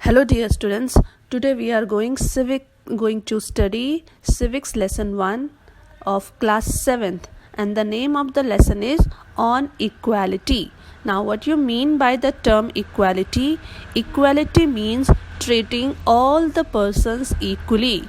Hello dear students, today we are going to study civics lesson 1 of class 7th, and the name of the lesson is on equality. Now what you mean by the term equality? Equality means treating all the persons equally.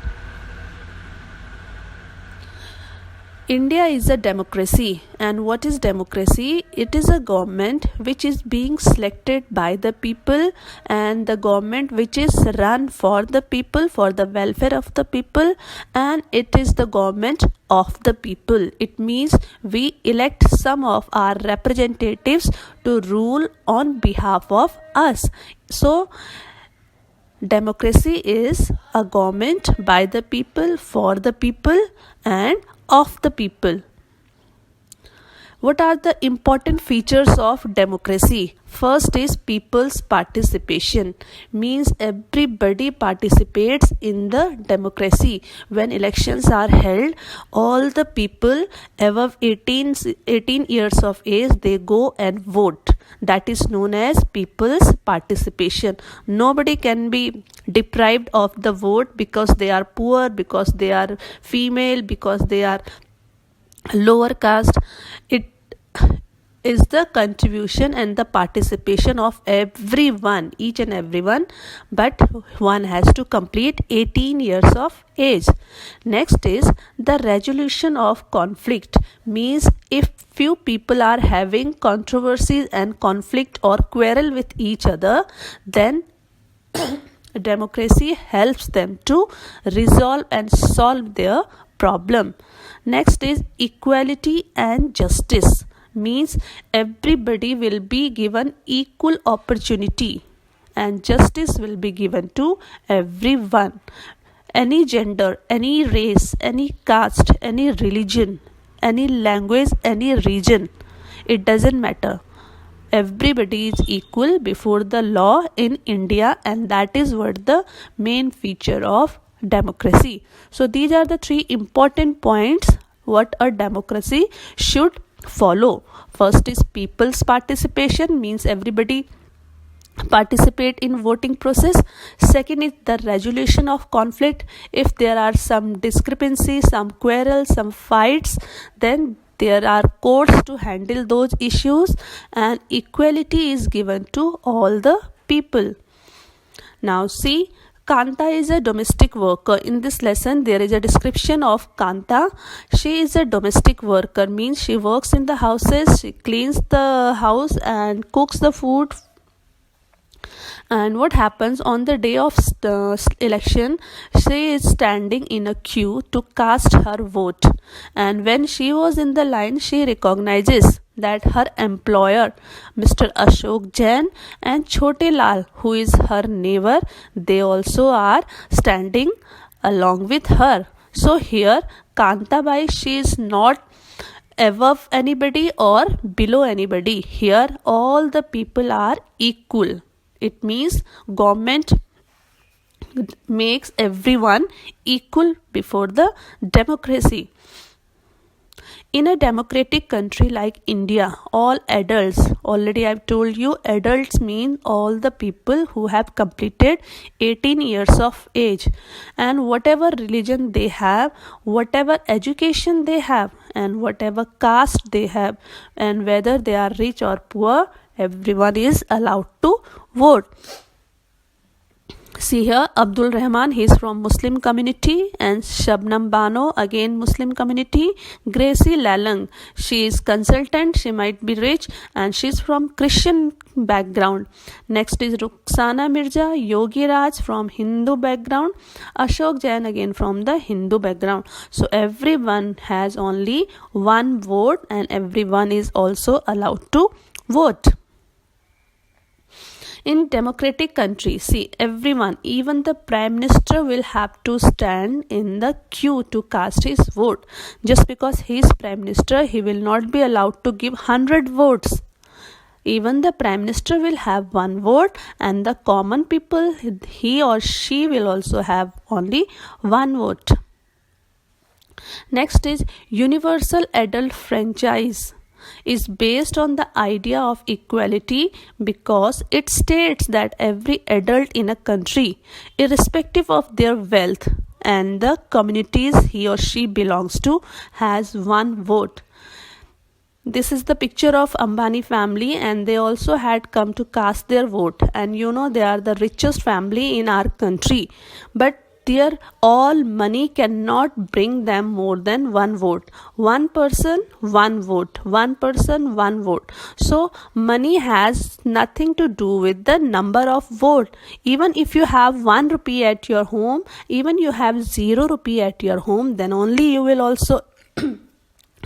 India is a democracy, and what is democracy? It is a government which is being selected by the people, and the government which is run for the people, for the welfare of the people, and it is the government of the people. It means we elect some of our representatives to rule on behalf of us. So democracy is a government by the people, for the people, and of the people. What are the important features of democracy? First is people's participation, means everybody participates in the democracy. When elections are held, all the people above 18 years of age, they go and vote. That is known as people's participation. Nobody can be deprived of the vote because they are poor, because they are female, because they are lower caste. It is the contribution and the participation of everyone, each and everyone, but one has to complete 18 years of age. Next is the resolution of conflict, means if few people are having controversies and conflict or quarrel with each other, then democracy helps them to resolve and solve their problem. Next is equality and justice, means everybody will be given equal opportunity and justice will be given to everyone. Any gender, any race, any caste, any religion, any language, any region, it doesn't matter. Everybody is equal before the law in India, and that is what the main feature of democracy. So these are the three important points what a democracy should follow. First is people's participation, means everybody participate in voting process. Second is the resolution of conflict. If there are some discrepancies, some quarrels, some fights, then there are courts to handle those issues, and equality is given to all the people. Now see, Kanta is a domestic worker. In this lesson, there is a description of Kanta. She is a domestic worker, means she works in the houses, she cleans the house and cooks the food. And what happens on the day of election? She is standing in a queue to cast her vote. And when she was in the line, she recognizes that her employer, Mr. Ashok Jain, and Chote Lal, who is her neighbor, they also are standing along with her. So here, Kantabai, she is not above anybody or below anybody. Here, all the people are equal. It means government makes everyone equal before the democracy. In a democratic country like India, all adults, already I've told you, adults mean all the people who have completed 18 years of age, and whatever religion they have, whatever education they have, and whatever caste they have, and whether they are rich or poor, everyone is allowed to vote. See here, Abdul Rahman, he is from Muslim community, and Shabnam Bano, again Muslim community. Gracie Lalang, she is consultant, she might be rich, and she is from Christian background. Next is Ruxana Mirza, Yogi Raj from Hindu background. Ashok Jain, again from the Hindu background. So everyone has only one vote, and everyone is also allowed to vote. In democratic countries, see, everyone, even the prime minister, will have to stand in the queue to cast his vote. Just because he is prime minister, he will not be allowed to give 100 votes. Even the prime minister will have one vote, and the common people, he or she, will also have only one vote. Next is universal adult franchise. is based on the idea of equality because it states that every adult in a country, irrespective of their wealth and the communities he or she belongs to, has one vote. This is the picture of Ambani family, and they also had come to cast their vote, and they are the richest family in our country, but their all money cannot bring them more than one vote. One person, one vote. One person, one vote. So money has nothing to do with the number of vote. Even if you have 1 rupee at your home, even you have 0 rupee at your home, then only you will also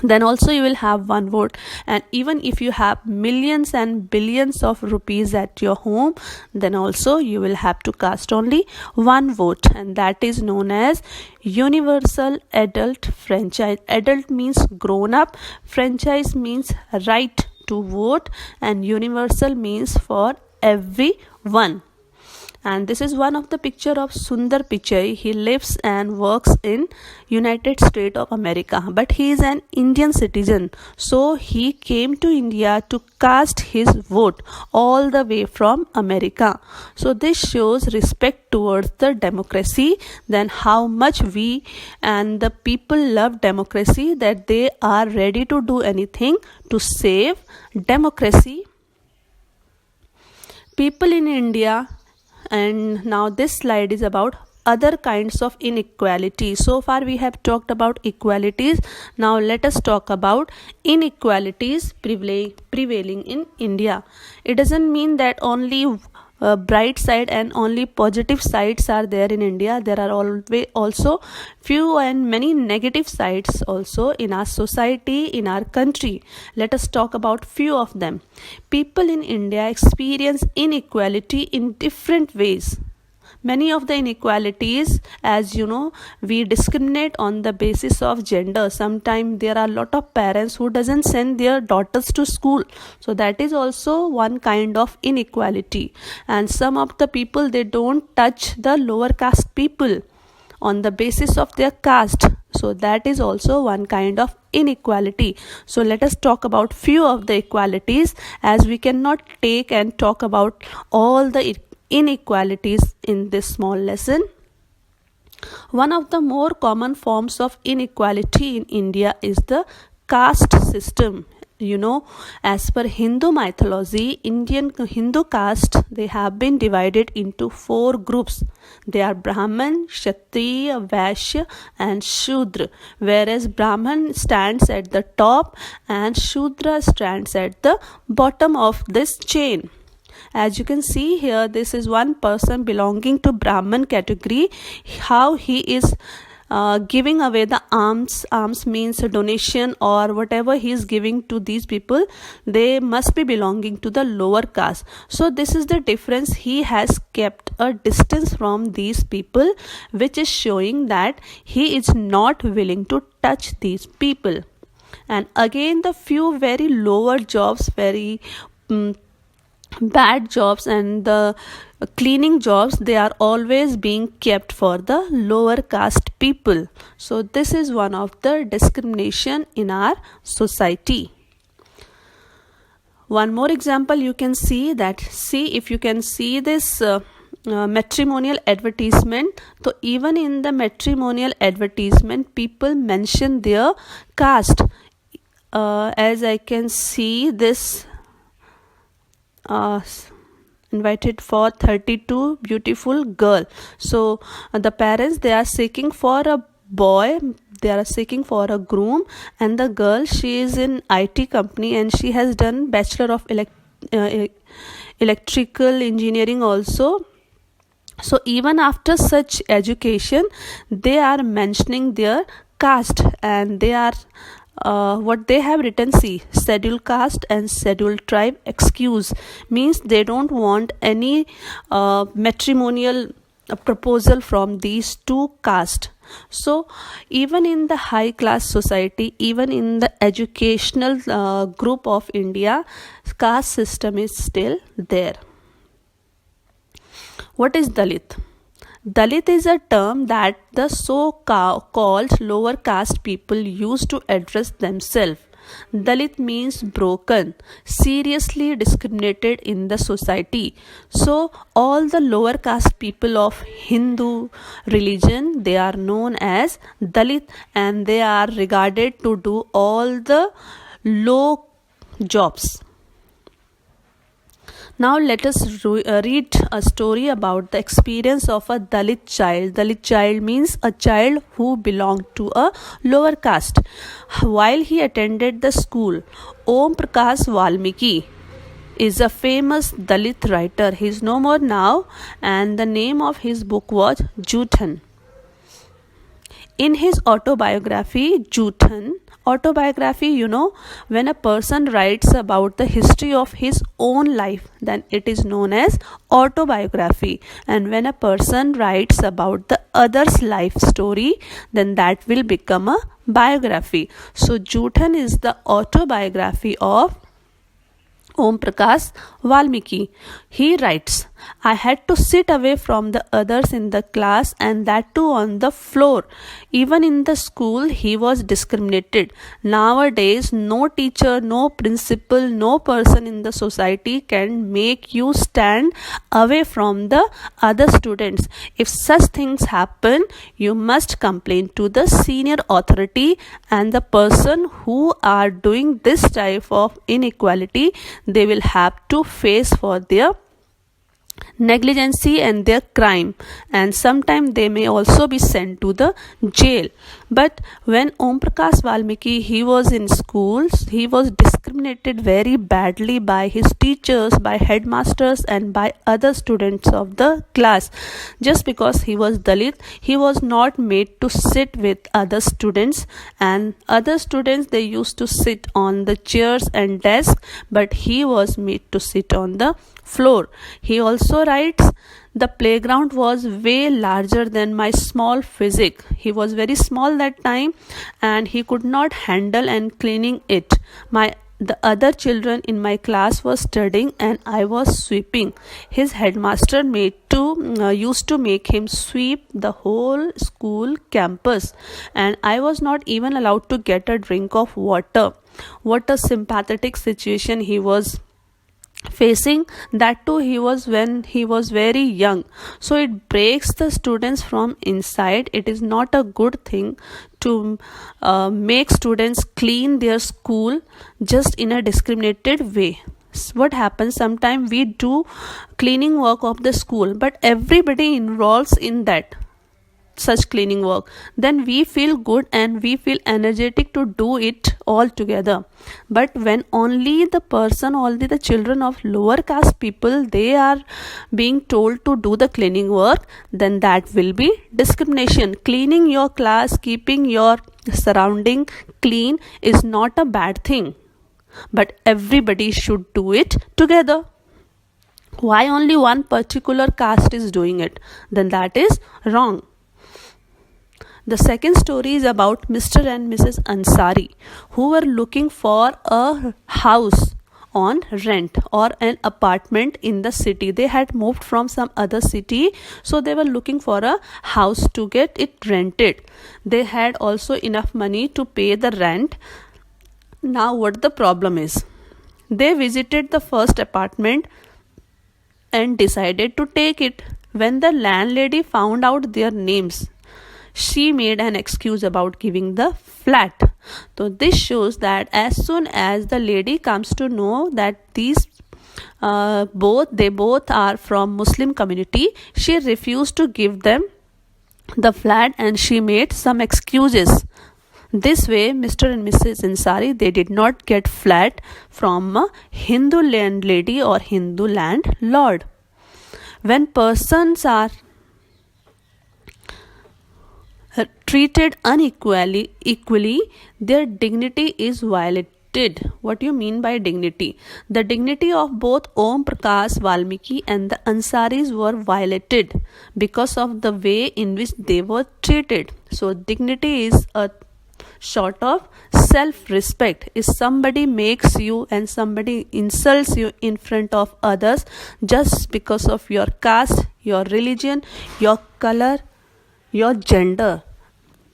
then also you will have one vote. And even if you have millions and billions of rupees at your home, then also you will have to cast only one vote, and that is known as universal adult franchise. Adult means grown up, franchise means right to vote, and universal means for everyone. And this is one of the picture of Sundar Pichai. He lives and works in United States of America, but he is an Indian citizen. So he came to India to cast his vote all the way from America. So this shows respect towards the democracy, then how much we and the people love democracy, that they are ready to do anything to save democracy. People in India. And now this slide is about other kinds of inequality. So far we have talked about equalities. Now let us talk about inequalities prevailing in India. It doesn't mean that only bright side and only positive sides are there in India. There are always also few and many negative sides also in our society, in our country. Let us talk about few of them. People in India experience inequality in different ways. Many of the inequalities, as you know, we discriminate on the basis of gender. Sometimes there are a lot of parents who doesn't send their daughters to school. So that is also one kind of inequality. And some of the people, they don't touch the lower caste people on the basis of their caste. So that is also one kind of inequality. So let us talk about few of the equalities, as we cannot take and talk about all the inequalities in this small lesson. One of the more common forms of inequality in India is the caste system. As per Hindu mythology, Indian Hindu caste, they have been divided into 4 groups. They are Brahman, Kshatriya, Vaishya and Shudra, whereas Brahman stands at the top and Shudra stands at the bottom of this chain. As you can see here, this is one person belonging to Brahman category. How he is giving away the alms. Alms means a donation or whatever he is giving to these people. They must be belonging to the lower caste. So this is the difference. He has kept a distance from these people, which is showing that he is not willing to touch these people. And again, the few very lower jobs, very bad jobs and the cleaning jobs, they are always being kept for the lower caste people. So this is one of the discrimination in our society. One more example you can see that, if you can see this matrimonial advertisement. So even in the matrimonial advertisement, people mention their caste. As I can see this invited for 32 beautiful girl. So the parents, they are seeking for a boy, they are seeking for a groom, and the girl, she is in IT company and she has done Bachelor of Electrical Engineering also. So even after such education, they are mentioning their caste, and they are what they have written, see, scheduled caste and scheduled tribe excuse, means they don't want any matrimonial proposal from these two castes. So even in the high class society, even in the educational group of India, caste system is still there. What is Dalit? Dalit is a term that the so-called lower caste people use to address themselves. Dalit means broken, seriously discriminated in the society. So all the lower caste people of Hindu religion, they are known as Dalit, and they are regarded to do all the low jobs. Now let us read a story about the experience of a Dalit child. Dalit child means a child who belonged to a lower caste. While he attended the school, Om Prakash Valmiki is a famous Dalit writer. He is no more now, and the name of his book was Juthan. In his autobiography, Juthan, autobiography, when a person writes about the history of his own life, then it is known as autobiography. And when a person writes about the other's life story, then that will become a biography. So Juthan is the autobiography of Om Prakash Valmiki. He writes, I had to sit away from the others in the class, and that too on the floor. Even in the school, he was discriminated. Nowadays, no teacher, no principal, no person in the society can make you stand away from the other students. If such things happen, you must complain to the senior authority, and the person who are doing this type of inequality, they will have to face for their negligence and their crime, and sometimes they may also be sent to the jail. But when Om Prakash Valmiki, he was in schools, he was discriminated very badly by his teachers, by headmasters, and by other students of the class. Just because he was Dalit, he was not made to sit with other students, and other students, they used to sit on the chairs and desk, but he was made to sit on the floor. He also writes, the playground was way larger than my small physique. He was very small that time, and he could not handle and cleaning it. The other children in my class were studying, and I was sweeping. His headmaster used to make him sweep the whole school campus, and I was not even allowed to get a drink of water. What a sympathetic situation he was facing, that too when he was very young. So it breaks the students from inside. It is not a good thing to make students clean their school just in a discriminated way. What happens, sometimes we do cleaning work of the school, but everybody involves in that such cleaning work, then we feel good and we feel energetic to do it all together. But when only the children of lower caste people, they are being told to do the cleaning work, then that will be discrimination. Cleaning your class, keeping your surrounding clean is not a bad thing, but everybody should do it together. Why only one particular caste is doing it? Then that is wrong. The second story is about Mr. and Mrs. Ansari, who were looking for a house on rent or an apartment in the city. They had moved from some other city, so they were looking for a house to get it rented. They had also enough money to pay the rent. Now what the problem is? They visited the first apartment and decided to take it. When the landlady found out their names, she made an excuse about giving the flat. So this shows that as soon as the lady comes to know that these both are from Muslim community, she refused to give them the flat and she made some excuses. This way, Mr. and Mrs. Ansari, they did not get flat from a Hindu landlady or Hindu landlord. When persons are treated unequally, their dignity is violated. What do you mean by dignity? The dignity of both Om Prakash Valmiki and the Ansaris were violated because of the way in which they were treated. So dignity is a sort of self-respect. If somebody makes you and somebody insults you in front of others just because of your caste, your religion, your color, your gender,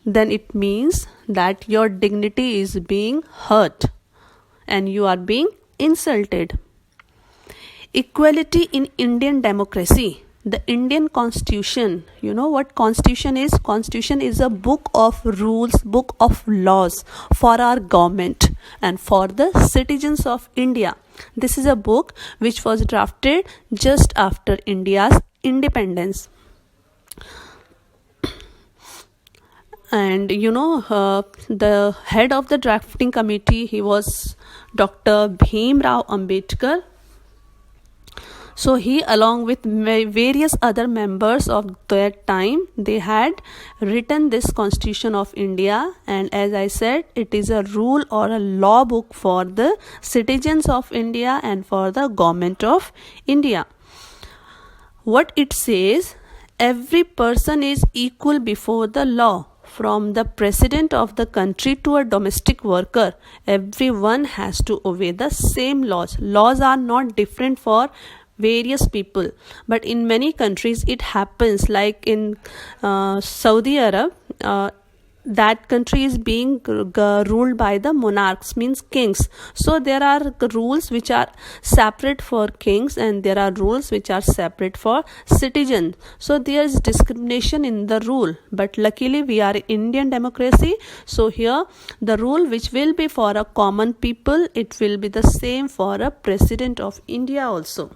then it means that your dignity is being hurt. and you are being insulted. Equality in Indian democracy. The Indian Constitution, you know what Constitution is? Constitution is a book of rules, book of laws for our government and for the citizens of India. This is a book which was drafted just after India's independence. And the head of the drafting committee, he was Dr. Bhim Rao Ambedkar. So he, along with various other members of that time, they had written this Constitution of India, and as I said, it is a rule or a law book for the citizens of India and for the government of India. What it says, every person is equal before the law. From the president of the country to a domestic worker, everyone has to obey the same laws. Laws are not different for various people, but in many countries it happens, like in Saudi Arab, that country is being ruled by the monarchs, means kings. So there are rules which are separate for kings and there are rules which are separate for citizens. So there is discrimination in the rule, but luckily we are Indian democracy, so here the rule which will be for a common people, it will be the same for a president of India also.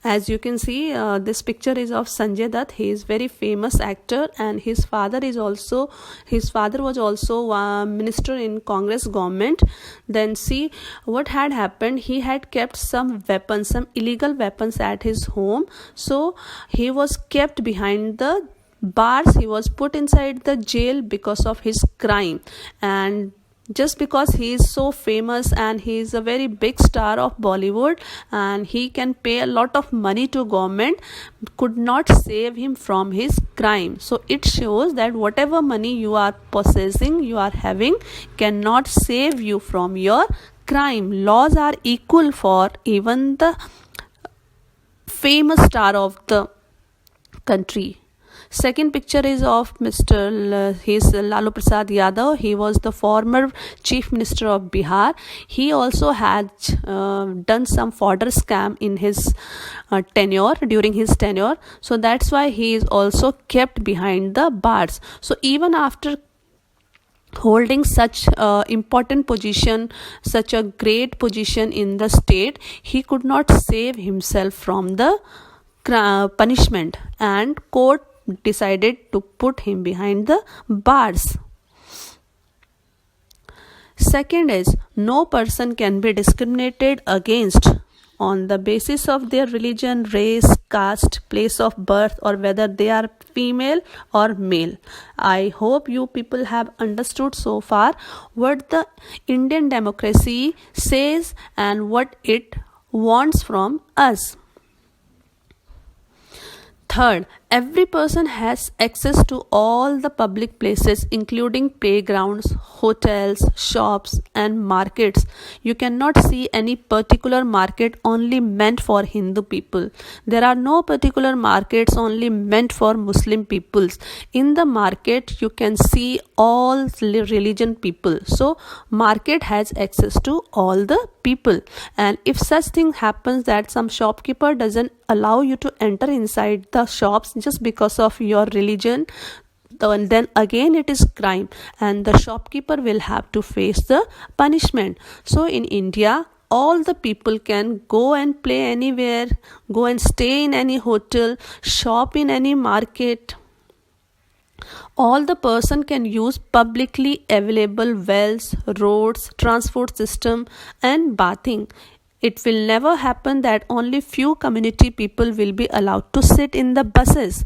As you can see, this picture is of Sanjay Dutt. He is very famous actor, and his father was also minister in Congress government. Then see what had happened. He had kept some weapons, some illegal weapons at his home. So he was kept behind the bars. He was put inside the jail because of his crime, and just because he is so famous and he is a very big star of Bollywood and he can pay a lot of money to government, could not save him from his crime. So it shows that whatever money you are possessing, you are having, cannot save you from your crime. Laws are equal for even the famous star of the country. Second picture is of he's Lalu Prasad Yadav. He was the former chief minister of Bihar. He also had done some fodder scam in his during his tenure. So that's why he is also kept behind the bars. So even after holding such important position, such a great position in the state, he could not save himself from the punishment, and court decided to put him behind the bars. Second is, no person can be discriminated against on the basis of their religion, race, caste, place of birth, or whether they are female or male. I hope you people have understood so far what the Indian democracy says and what it wants from us. Third, every person has access to all the public places, including playgrounds, hotels, shops, and markets. You cannot see any particular market only meant for Hindu people. There are no particular markets only meant for Muslim peoples. In the market, you can see all religion people. So, market has access to all the people. And if such thing happens that some shopkeeper doesn't allow you to enter inside the shops just because of your religion, then again it is crime and the shopkeeper will have to face the punishment. So in India, all the people can go and play anywhere, go and stay in any hotel, shop in any market. All the person can use publicly available wells, roads, transport system, and bathing. It will never happen that only few community people will be allowed to sit in the buses.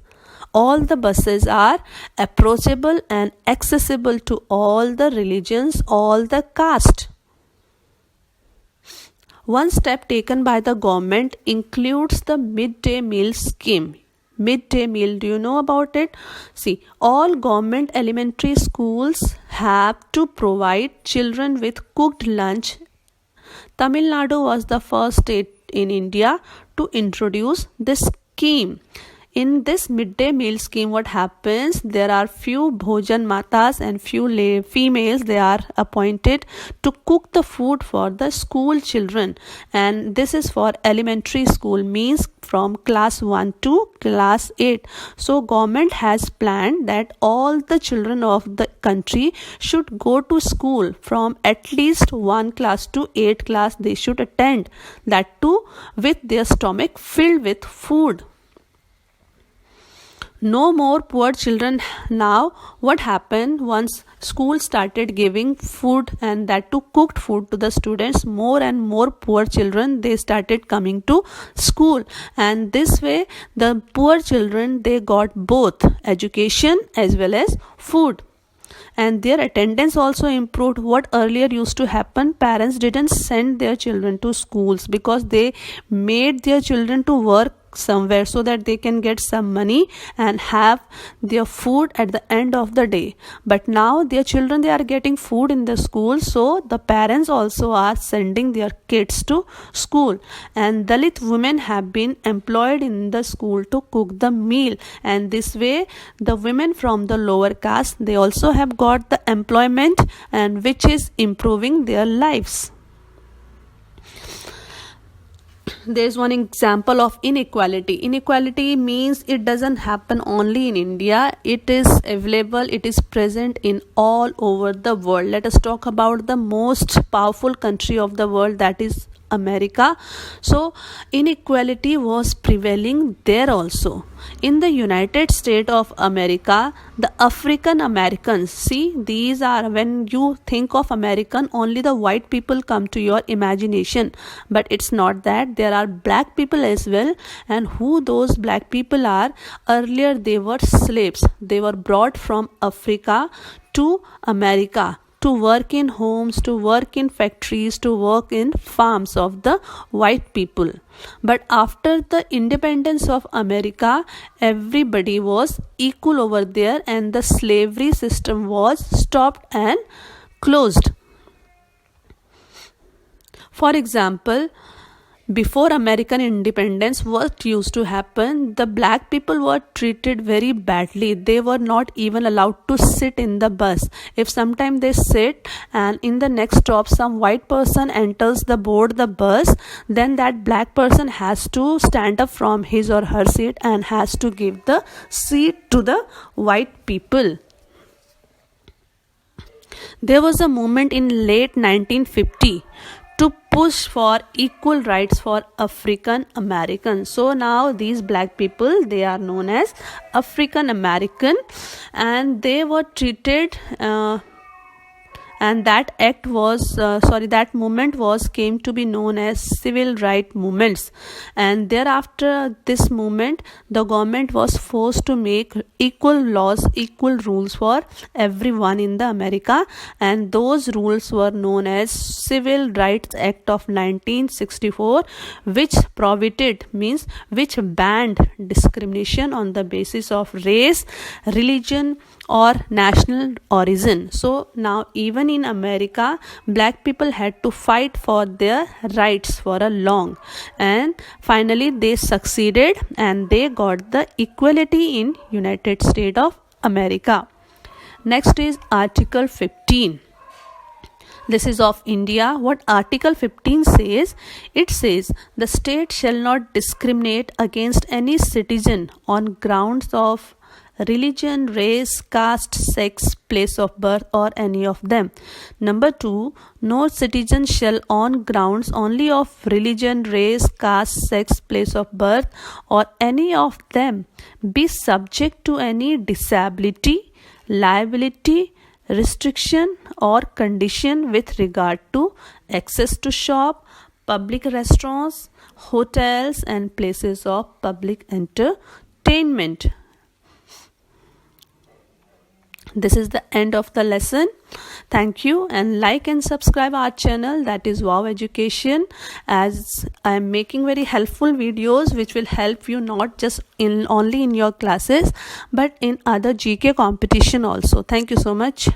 All the buses are approachable and accessible to all the religions, all the caste. One step taken by the government includes the midday meal scheme. Midday meal, do you know about it? See, all government elementary schools have to provide children with cooked lunch. Tamil Nadu was the first state in India to introduce this scheme. In this midday meal scheme, what happens, there are few bhojan matas and few females, they are appointed to cook the food for the school children, and this is for elementary school, means from class 1 to class 8. So government has planned that all the children of the country should go to school from at least 1 class to 8 class, they should attend, that too with their stomach filled with food. No more poor children. Now what happened, once school started giving food, and that too cooked food to the students, more and more poor children, they started coming to school, and this way the poor children, they got both education as well as food, and their attendance also improved. What earlier used to happen, parents didn't send their children to schools because they made their children to work somewhere so that they can get some money and have their food at the end of the day. But now their children, they are getting food in the school, so the parents also are sending their kids to school, and Dalit women have been employed in the school to cook the meal, and this way the women from the lower caste, they also have got the employment, and which is improving their lives. There is one example of inequality. Inequality means it doesn't happen only in India, it is available, it is present in all over the world. Let us talk about the most powerful country of the world, that is America. So inequality was prevailing there also. In the United States of America, the African Americans, see, these are, when you think of American, only the white people come to your imagination, but it's not that. There are black people as well, and who those black people are, earlier they were slaves, they were brought from Africa to America to work in homes, to work in factories, to work in farms of the white people. But after the independence of America, everybody was equal over there, and the slavery system was stopped and closed. For example, before American independence, what used to happen, the black people were treated very badly. They were not even allowed to sit in the bus. If sometime they sit and in the next stop some white person enters the board the bus, then that black person has to stand up from his or her seat and has to give the seat to the white people. There was a movement in late 1950 to push for equal rights for African Americans. So now these black people, they are known as African American, and they were treated and that act was that movement was came to be known as civil right movements. And thereafter this movement, the government was forced to make equal laws, equal rules for everyone in the America, and those rules were known as Civil Rights Act of 1964, which prohibited, means which banned discrimination on the basis of race, religion or national origin. So now even in America, black people had to fight for their rights for a long, and finally they succeeded and they got the equality in United States of America. Next is Article 15. This is of India. What Article 15 says? It says the state shall not discriminate against any citizen on grounds of religion, race, caste, sex, place of birth, or any of them. Number 2, no citizen shall on grounds only of religion, race, caste, sex, place of birth, or any of them be subject to any disability, liability, restriction or condition with regard to access to shop, public restaurants, hotels and places of public entertainment. This is the end of the lesson. Thank you, and like and subscribe our channel, that is Wow Education, as I am making very helpful videos which will help you not just only in your classes but in other GK competition also. Thank you so much.